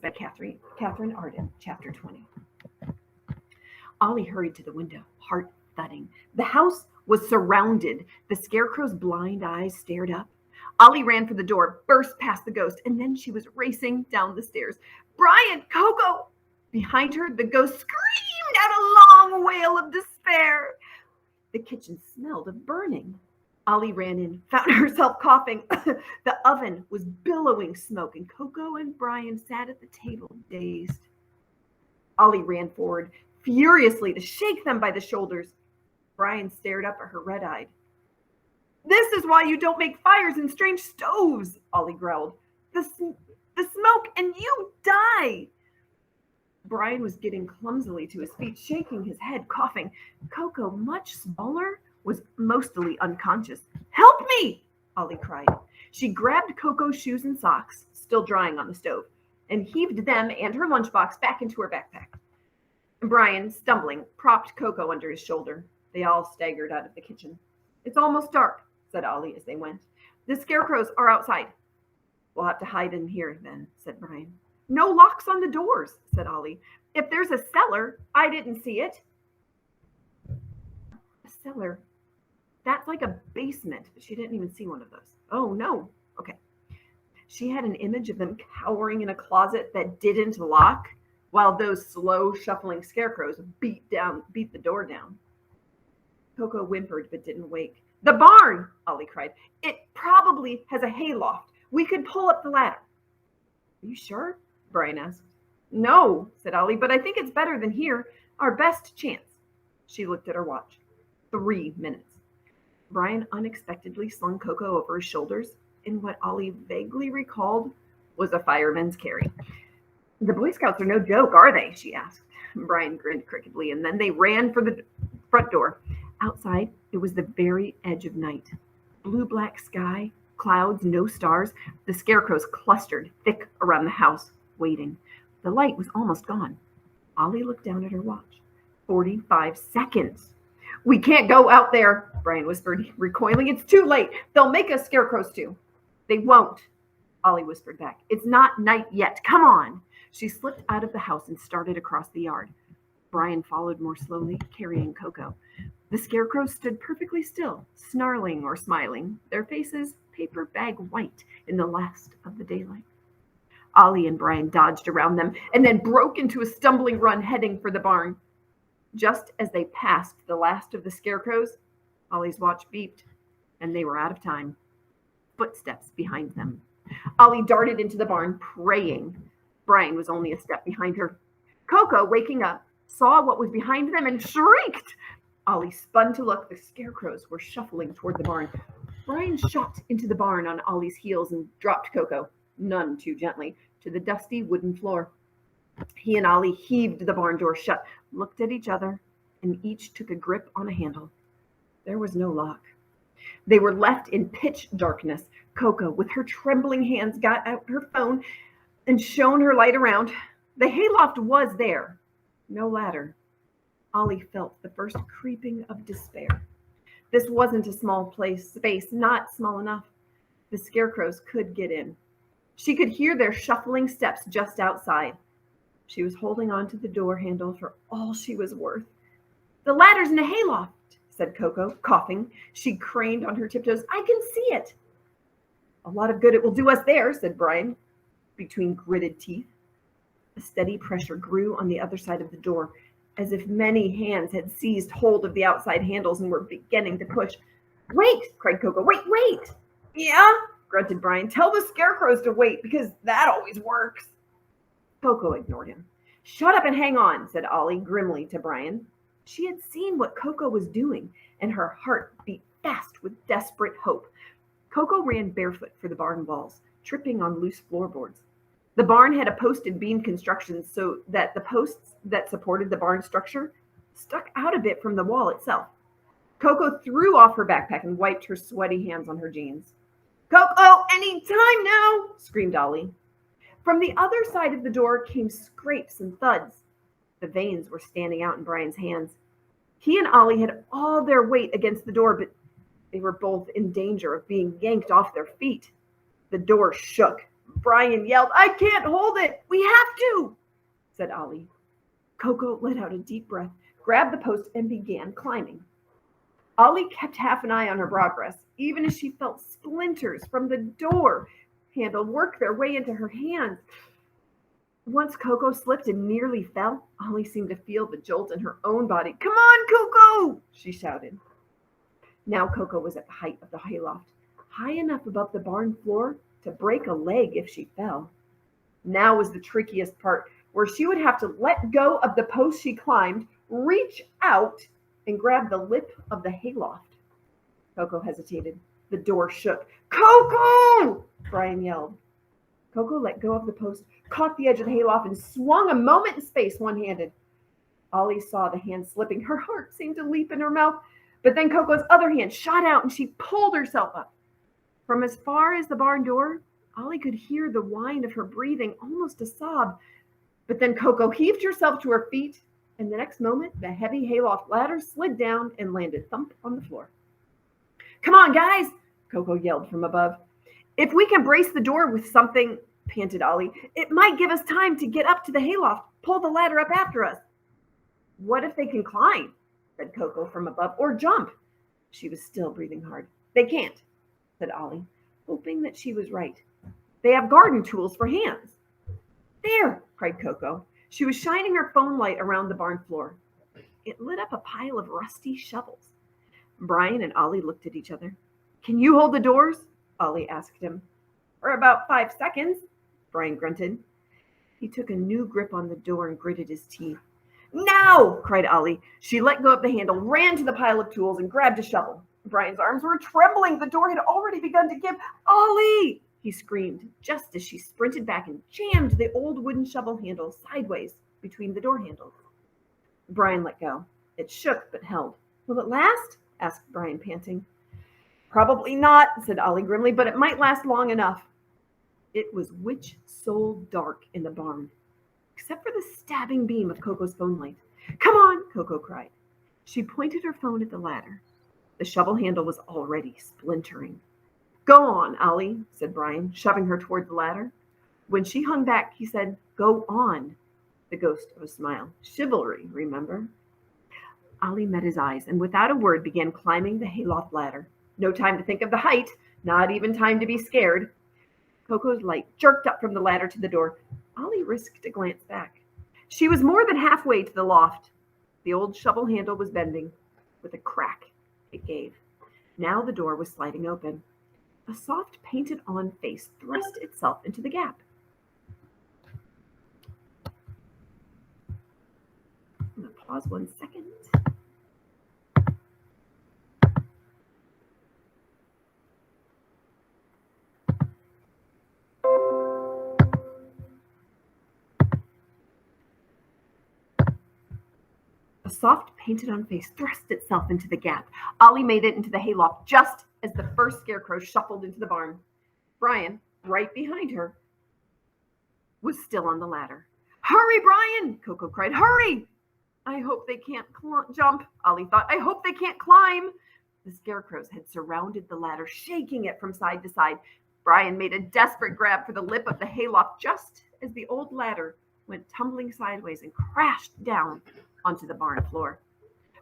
by Katherine Arden, Chapter 20. Ollie hurried to the window, heart thudding. The house was surrounded. The scarecrow's blind eyes stared up. Ollie ran for the door, burst past the ghost, and then she was racing down the stairs. "Brian! Coco!" Behind her, the ghost screamed out a long wail of despair. The kitchen smelled of burning. Ollie ran in, found herself coughing. The oven was billowing smoke, and Coco and Brian sat at the table, dazed. Ollie ran forward, furiously, to shake them by the shoulders. Brian stared up at her red-eyed. "This is why you don't make fires in strange stoves," Ollie growled. The smoke, and you die." Brian was getting clumsily to his feet, shaking his head, coughing. Coco, much smaller, was mostly unconscious. "Help me!" Ollie cried. She grabbed Coco's shoes and socks, still drying on the stove, and heaved them and her lunchbox back into her backpack. Brian, stumbling, propped Coco under his shoulder. They all staggered out of the kitchen. "It's almost dark," said Ollie as they went. "The scarecrows are outside." "We'll have to hide in here then," said Brian. "No locks on the doors," said Ollie. "If there's a cellar, I didn't see it." "A cellar? That's like a basement," but she didn't even see one of those. "Oh, no." Okay. She had an image of them cowering in a closet that didn't lock, while those slow, shuffling scarecrows beat the door down. Coco whimpered but didn't wake. "The barn!" Ollie cried. "It probably has a hayloft. We could pull up the ladder." "Are you sure?" Brian asked. "No," said Ollie, "but I think it's better than here. Our best chance." She looked at her watch. 3 minutes. Brian unexpectedly slung Coco over his shoulders in what Ollie vaguely recalled was a fireman's carry. "The Boy Scouts are no joke, are they?" she asked. Brian grinned crookedly, and then they ran for the front door. Outside, it was the very edge of night. Blue-black sky, clouds, no stars. The scarecrows clustered thick around the house, waiting. The light was almost gone. Ollie looked down at her watch. 45 seconds. "We can't go out there," Brian whispered, recoiling. "It's too late. They'll make us scarecrows too." "They won't," Ollie whispered back. "It's not night yet. Come on." She slipped out of the house and started across the yard. Brian followed more slowly, carrying Coco. The scarecrows stood perfectly still, snarling or smiling, their faces paper bag white in the last of the daylight. Ollie and Brian dodged around them and then broke into a stumbling run heading for the barn. Just as they passed the last of the scarecrows, Ollie's watch beeped, and they were out of time. Footsteps behind them. Ollie darted into the barn, praying. Brian was only a step behind her. Coco, waking up, saw what was behind them and shrieked. Ollie spun to look. The scarecrows were shuffling toward the barn. Brian shot into the barn on Ollie's heels and dropped Coco, none too gently, to the dusty wooden floor. He and Ollie heaved the barn door shut, looked at each other, and each took a grip on a handle. There was no lock. They were left in pitch darkness. Coco, with her trembling hands, got out her phone and shone her light around. The hayloft was there. No ladder. Ollie felt the first creeping of despair. This wasn't a small space, not small enough. The scarecrows could get in. She could hear their shuffling steps just outside. She was holding on to the door handle for all she was worth. "The ladder's in the hayloft," said Coco, coughing. She craned on her tiptoes. "I can see it." "A lot of good it will do us there," said Brian, between gritted teeth. A steady pressure grew on the other side of the door, as if many hands had seized hold of the outside handles and were beginning to push. "Wait!" cried Coco. Wait! "Yeah?" grunted Brian. "Tell the scarecrows to wait, because that always works." Coco ignored him. "Shut up and hang on," said Ollie grimly to Brian. She had seen what Coco was doing, and her heart beat fast with desperate hope. Coco ran barefoot for the barn walls, tripping on loose floorboards. The barn had a posted beam construction so that the posts that supported the barn structure stuck out a bit from the wall itself. Coco threw off her backpack and wiped her sweaty hands on her jeans. "Coco, any time now!" screamed Ollie. From the other side of the door came scrapes and thuds. The veins were standing out in Brian's hands. He and Ollie had all their weight against the door, but they were both in danger of being yanked off their feet. The door shook Brian yelled, "I can't hold it. We have to," said Ollie. Coco let out a deep breath, grabbed the post, and began climbing. Ollie kept half an eye on her progress, even as she felt splinters from the door handle work their way into her hands. Once Coco slipped and nearly fell, Ollie seemed to feel the jolt in her own body. "Come on, Coco!" she shouted. Now Coco was at the height of the hayloft, high enough above the barn floor to break a leg if she fell. Now was the trickiest part, where she would have to let go of the post she climbed, reach out, and grab the lip of the hayloft. Coco hesitated. The door shook. "Coco!" Brian yelled. Coco let go of the post, caught the edge of the hayloft, and swung a moment in space one-handed. Ollie saw the hand slipping. Her heart seemed to leap in her mouth, but then Coco's other hand shot out and she pulled herself up. From as far as the barn door, Ollie could hear the whine of her breathing, almost a sob. But then Coco heaved herself to her feet, and the next moment, the heavy hayloft ladder slid down and landed thump on the floor. "Come on, guys," Coco yelled from above. "If we can brace the door with something," panted Ollie, "it might give us time to get up to the hayloft, pull the ladder up after us." "What if they can climb?" said Coco from above, "or jump?" She was still breathing hard. "They can't," said Ollie, hoping that she was right. "They have garden tools for hands." "There!" cried Coco. She was shining her phone light around the barn floor. It lit up a pile of rusty shovels. Brian and Ollie looked at each other. "Can you hold the doors?" Ollie asked him. "For about 5 seconds," Brian grunted. He took a new grip on the door and gritted his teeth. "Now!" cried Ollie. She let go of the handle, ran to the pile of tools, and grabbed a shovel. Brian's arms were trembling. The door had already begun to give. "Ollie!" he screamed, just as she sprinted back and jammed the old wooden shovel handle sideways between the door handles. Brian let go. It shook but held. "Will it last?" asked Brian, panting. "Probably not," said Ollie grimly, "but it might last long enough." It was witch-soul dark in the barn, except for the stabbing beam of Coco's phone light. "Come on," Coco cried. She pointed her phone at the ladder. The shovel handle was already splintering. "Go on, Ollie," said Brian, shoving her toward the ladder. When she hung back, he said, "Go on," the ghost of a smile. "Chivalry, remember?" Ollie met his eyes and without a word began climbing the hayloft ladder. No time to think of the height, not even time to be scared. Coco's light jerked up from the ladder to the door. Ollie risked a glance back. She was more than halfway to the loft. The old shovel handle was bending. With a crack, it gave. Now the door was sliding open. A soft painted-on face thrust itself into the gap. I'm going to pause 1 second. A soft painted-on face thrust itself into the gap. Ollie made it into the hayloft just as the first scarecrow shuffled into the barn. Brian, right behind her, was still on the ladder. "Hurry, Brian!" Coco cried. "Hurry!" "I hope they can't jump," Ollie thought. "I hope they can't climb." The scarecrows had surrounded the ladder, shaking it from side to side. Brian made a desperate grab for the lip of the hayloft just as the old ladder went tumbling sideways and crashed down onto the barn floor.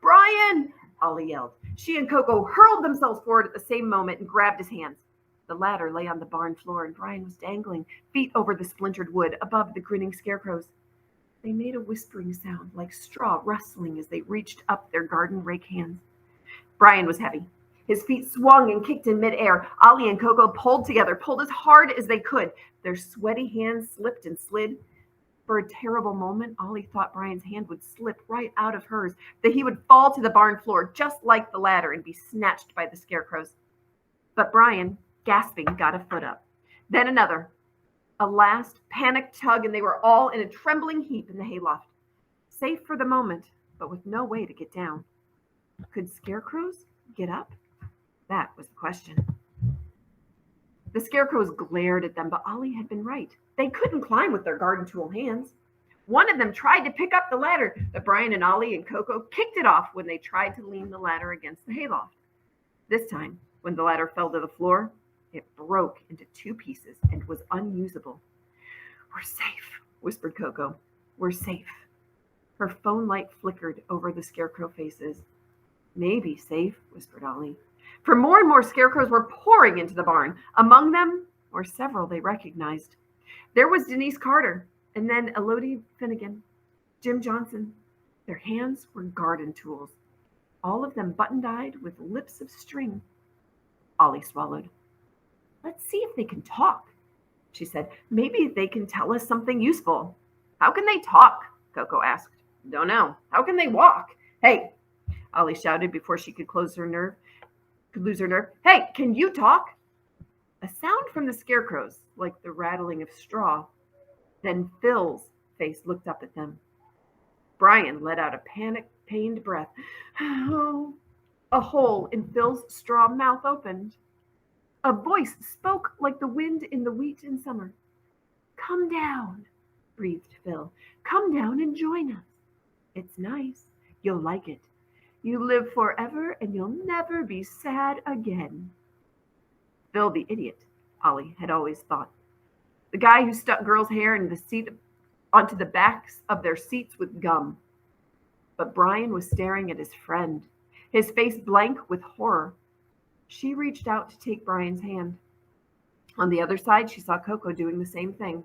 "Brian!" Ollie yelled. She and Coco hurled themselves forward at the same moment and grabbed his hands. The ladder lay on the barn floor, and Brian was dangling, feet over the splintered wood, above the grinning scarecrows. They made a whispering sound, like straw rustling as they reached up their garden rake hands. Brian was heavy. His feet swung and kicked in midair. Ollie and Coco pulled together, pulled as hard as they could. Their sweaty hands slipped and slid. For a terrible moment, Ollie thought Brian's hand would slip right out of hers, that he would fall to the barn floor just like the ladder and be snatched by the scarecrows. But Brian, gasping, got a foot up. Then another. A last panicked tug, and they were all in a trembling heap in the hayloft. Safe for the moment, but with no way to get down. Could scarecrows get up? That was the question. The scarecrows glared at them, but Ollie had been right. They couldn't climb with their garden tool hands. One of them tried to pick up the ladder, but Brian and Ollie and Coco kicked it off when they tried to lean the ladder against the hayloft. This time, when the ladder fell to the floor, It broke into 2 pieces and was unusable. "We're safe," whispered Coco. "We're safe." Her phone light flickered over the scarecrow faces. "Maybe safe," whispered Ollie. For more and more scarecrows were pouring into the barn. Among them were several they recognized. There was Denise Carter, and then Elodie Finnegan, Jim Johnson. Their hands were garden tools, all of them button-eyed with lips of string. Ollie swallowed. "Let's see if they can talk," she said. "Maybe they can tell us something useful." "How can they talk?" Coco asked. "Don't know. How can they walk?" "Hey," Ollie shouted before she could lose her nerve. "Hey, can you talk?" A sound from the scarecrows, like the rattling of straw. Then Phil's face looked up at them. Brian let out a pained breath. Oh, a hole in Phil's straw mouth opened. A voice spoke like the wind in the wheat in summer. "Come down," breathed Phil. "Come down and join us. It's nice. You'll like it. You live forever and you'll never be sad again." Phil the idiot, Ollie had always thought. The guy who stuck girls' hair in the seat onto the backs of their seats with gum. But Brian was staring at his friend, his face blank with horror. She reached out to take Brian's hand. On the other side, she saw Coco doing the same thing.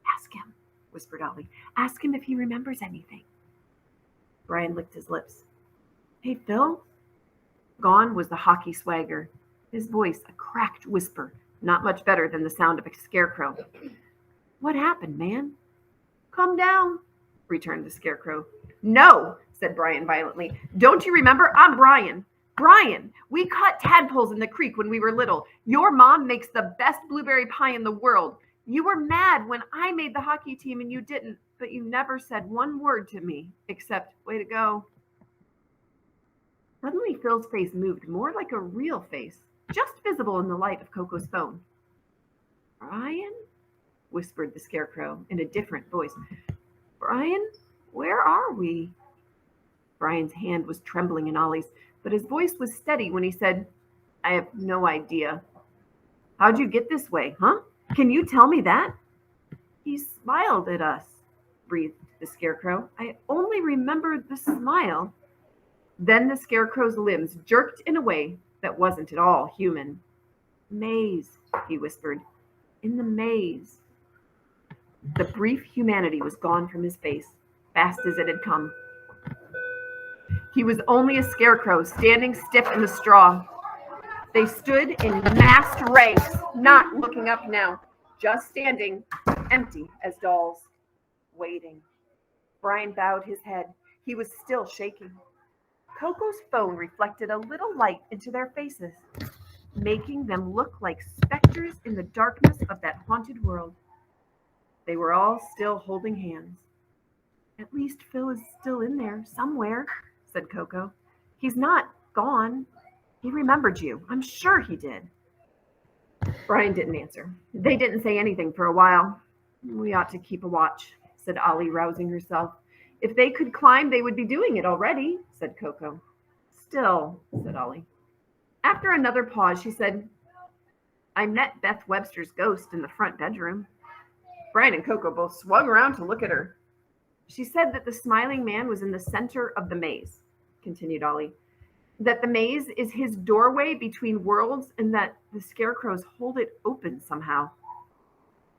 "Ask him," whispered Ollie. "Ask him if he remembers anything." Brian licked his lips. "Hey, Phil?" Gone was the hockey swagger, his voice a cracked whisper, not much better than the sound of a scarecrow. "What happened, man?" "Come down," returned the scarecrow. "No," said Brian violently. "Don't you remember? I'm Brian. Brian, we caught tadpoles in the creek when we were little. Your mom makes the best blueberry pie in the world. You were mad when I made the hockey team and you didn't, but you never said one word to me, except, 'Way to go.'" Suddenly, Phil's face moved more like a real face, just visible in the light of Coco's phone. "Brian?" whispered the scarecrow in a different voice. "Brian, where are we?" Brian's hand was trembling in Ollie's, but his voice was steady when he said, "I have no idea." "How'd you get this way, huh? Can you tell me that?" "He smiled at us," breathed the scarecrow. "I only remember the smile." Then the scarecrow's limbs jerked in a way that wasn't at all human. "Maze," he whispered. "In the maze." The brief humanity was gone from his face, fast as it had come. He was only a scarecrow standing stiff in the straw. They stood in massed ranks, not looking up now, just standing, empty as dolls, waiting. Brian bowed his head. He was still shaking. Coco's phone reflected a little light into their faces, making them look like specters in the darkness of that haunted world. They were all still holding hands. "At least Phil is still in there somewhere," said Coco. "He's not gone. He remembered you. I'm sure he did." Brian didn't answer. They didn't say anything for a while. "We ought to keep a watch," said Ollie, rousing herself. "If they could climb, they would be doing it already," said Coco. "Still," said Ollie. After another pause, she said, "I met Beth Webster's ghost in the front bedroom." Brian and Coco both swung around to look at her. "She said that the smiling man was in the center of the maze," continued Ollie. "That the maze is his doorway between worlds and that the scarecrows hold it open somehow.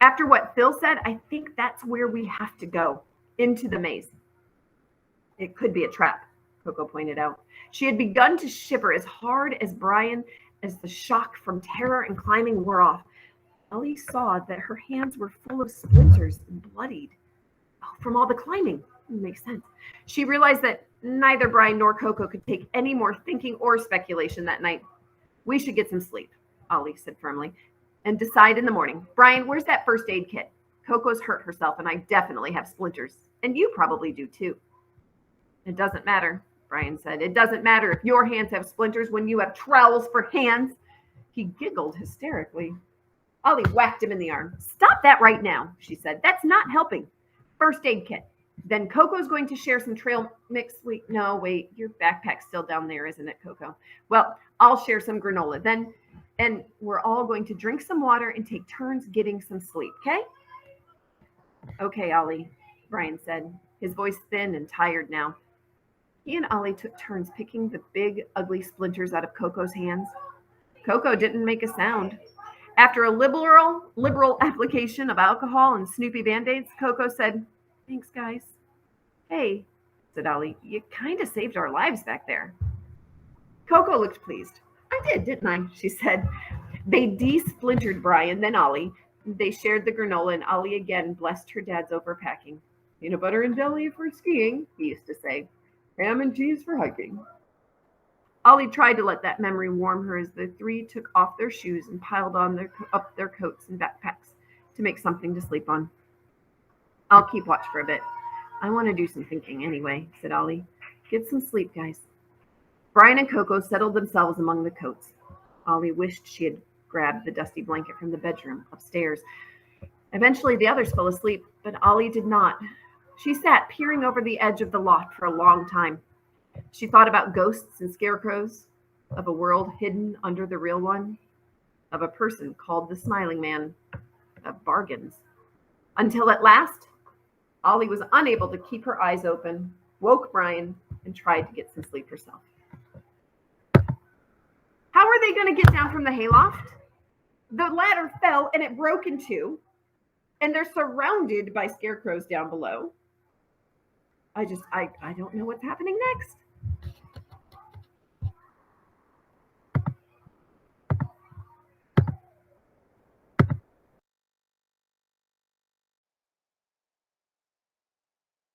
After what Phil said, I think that's where we have to go, into the maze." "It could be a trap," Coco pointed out. She had begun to shiver as hard as Brian as the shock from terror and climbing wore off. Ollie saw that her hands were full of splinters and bloodied. Oh, from all the climbing. It makes sense. She realized that neither Brian nor Coco could take any more thinking or speculation that night. "We should get some sleep," Ollie said firmly, "and decide in the morning. Brian, where's that first aid kit? Coco's hurt herself, and I definitely have splinters. And you probably do too." "It doesn't matter," Brian said. "It doesn't matter if your hands have splinters when you have trowels for hands." He giggled hysterically. Ollie whacked him in the arm. "Stop that right now," she said. "That's not helping. First aid kit. Then Coco's going to share some trail mix. Wait, your backpack's still down there, isn't it, Coco? Well, I'll share some granola. Then And we're all going to drink some water and take turns getting some sleep, okay? Okay, Ollie, Brian said, his voice thin and tired now. He and Ollie took turns picking the big, ugly splinters out of Coco's hands. Coco didn't make a sound. After a liberal application of alcohol and Snoopy Band-Aids, Coco said, "Thanks, guys." "Hey," said Ollie, "you kind of saved our lives back there." Coco looked pleased. "I did, didn't I?" she said. They de-splintered Brian, then Ollie. They shared the granola, and Ollie again blessed her dad's overpacking. "Peanut butter and jelly for skiing," he used to say. "Ham and cheese for hiking." Ollie tried to let that memory warm her as the three took off their shoes and piled on up their coats and backpacks to make something to sleep on. "I'll keep watch for a bit. I want to do some thinking anyway," said Ollie. "Get some sleep, guys." Brian and Coco settled themselves among the coats. Ollie wished she had grabbed the dusty blanket from the bedroom upstairs. Eventually, the others fell asleep, but Ollie did not. She sat peering over the edge of the loft for a long time. She thought about ghosts and scarecrows, of a world hidden under the real one, of a person called the Smiling Man, of bargains. Until at last, Ollie was unable to keep her eyes open, woke Brian, and tried to get some sleep herself. How are they going to get down from the hayloft? The ladder fell and it broke in two, and they're surrounded by scarecrows down below. I don't know what's happening next.